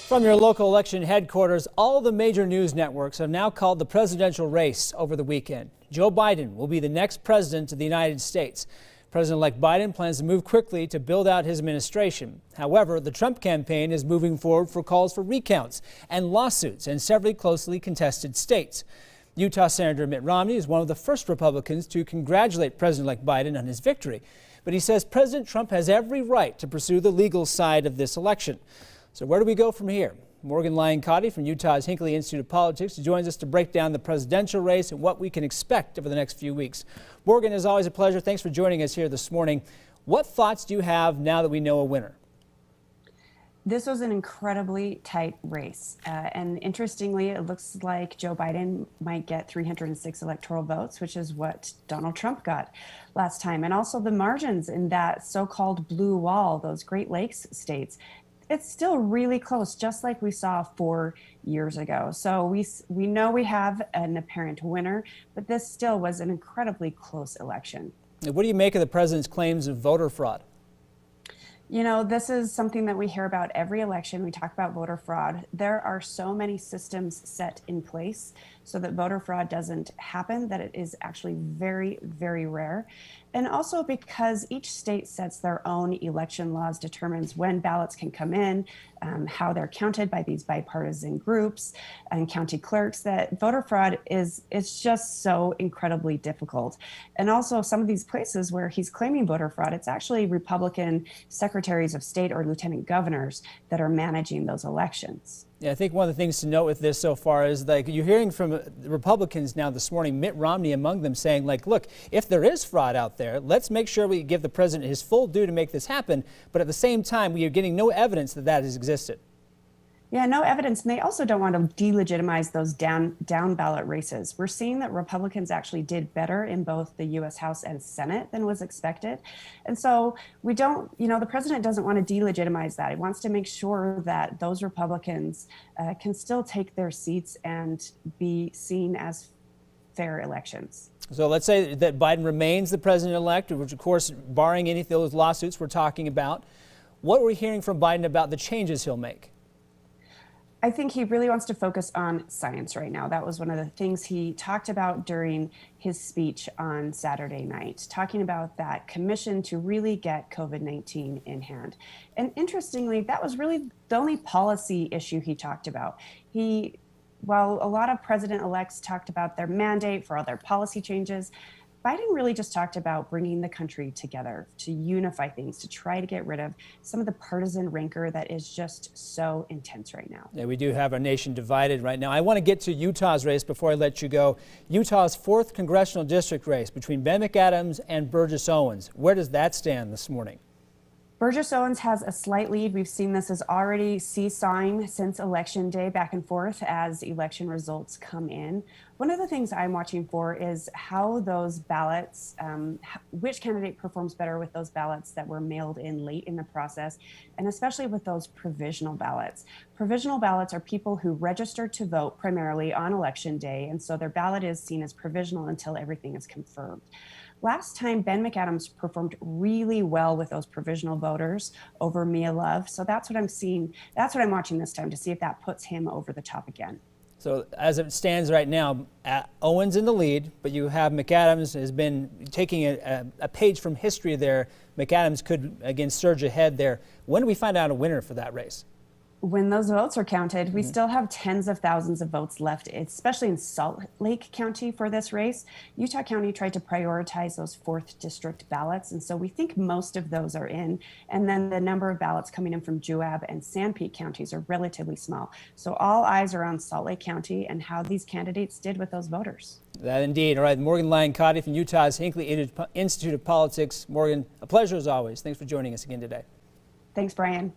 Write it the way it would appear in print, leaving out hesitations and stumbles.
From your local election headquarters, all the major news networks have now called the presidential race over the weekend. Joe Biden will be the next president of the United States. President-elect Biden plans to move quickly to build out his administration. However, the Trump campaign is moving forward for calls for recounts and lawsuits in several closely contested states. Utah Senator Mitt Romney is one of the first Republicans to congratulate President-elect Biden on his victory. But he says President Trump has every right to pursue the legal side of this election. So where do we go from here? Morgan Lyon-Cotti from Utah's Hinckley Institute of Politics joins us to break down the presidential race and what we can expect over the next few weeks. Morgan, as always, a pleasure. Thanks for joining us here this morning. What thoughts do you have now that we know a winner? This was an incredibly tight race. And interestingly, it looks like Joe Biden might get 306 electoral votes, which is what Donald Trump got last time. And also the margins in that so-called blue wall, those Great Lakes states, it's still really close, just like we saw 4 years ago. So we know we have an apparent winner, but this still was an incredibly close election. What do you make of the president's claims of voter fraud? You know, this is something that we hear about every election. We talk about voter fraud. There are so many systems set in place so that voter fraud doesn't happen, that it is actually very, very rare. And also because each state sets their own election laws, determines when ballots can come in, how they're counted by these bipartisan groups and county clerks, that voter fraud it's just so incredibly difficult. And also some of these places where he's claiming voter fraud, it's actually Republican secretaries of state or lieutenant governors that are managing those elections. Yeah, I think one of the things to note with this so far is like you're hearing from the Republicans now this morning, Mitt Romney among them, saying like, look, if there is fraud out there, let's make sure we give the president his full due to make this happen. But at the same time, we are getting no evidence that that has existed. Yeah, no evidence. And they also don't want to delegitimize those down ballot races. We're seeing that Republicans actually did better in both the U.S. House and Senate than was expected. And so we don't, the president doesn't want to delegitimize that. He wants to make sure that those Republicans can still take their seats and be seen as fair elections. So let's say that Biden remains the president-elect, which of course, barring any of those lawsuits we're talking about. What are we hearing from Biden about the changes he'll make? I think he really wants to focus on science right now. That was one of the things he talked about during his speech on Saturday night, talking about that commission to really get COVID-19 in hand. And interestingly, that was really the only policy issue he talked about. While a lot of president-elects talked about their mandate for all their policy changes, Biden really just talked about bringing the country together, to unify things, to try to get rid of some of the partisan rancor that is just so intense right now. Yeah, we do have our nation divided right now. I want to get to Utah's race before I let you go. Utah's 4th congressional district race between Ben McAdams and Burgess Owens. Where does that stand this morning? Burgess Owens has a slight lead. We've seen this as already seesawing since Election Day, back and forth as election results come in. One of the things I'm watching for is how those ballots, which candidate performs better with those ballots that were mailed in late in the process, and especially with those provisional ballots. Provisional ballots are people who register to vote primarily on Election Day, and so their ballot is seen as provisional until everything is confirmed. Last time, Ben McAdams performed really well with those provisional voters over Mia Love. So that's what I'm seeing. That's what I'm watching this time to see if that puts him over the top again. So as it stands right now, Owens in the lead, but you have McAdams has been taking a page from history there. McAdams could again surge ahead there. When do we find out a winner for that race? When those votes are counted, we still have tens of thousands of votes left, especially in Salt Lake County for this race. Utah County tried to prioritize those 4th district ballots, and so we think most of those are in. And then the number of ballots coming in from Juab and Sanpete counties are relatively small. So all eyes are on Salt Lake County and how these candidates did with those voters. That indeed. All right, Morgan Lyon-Cotti from Utah's Hinckley Institute of Politics. Morgan, a pleasure as always. Thanks for joining us again today. Thanks, Brian.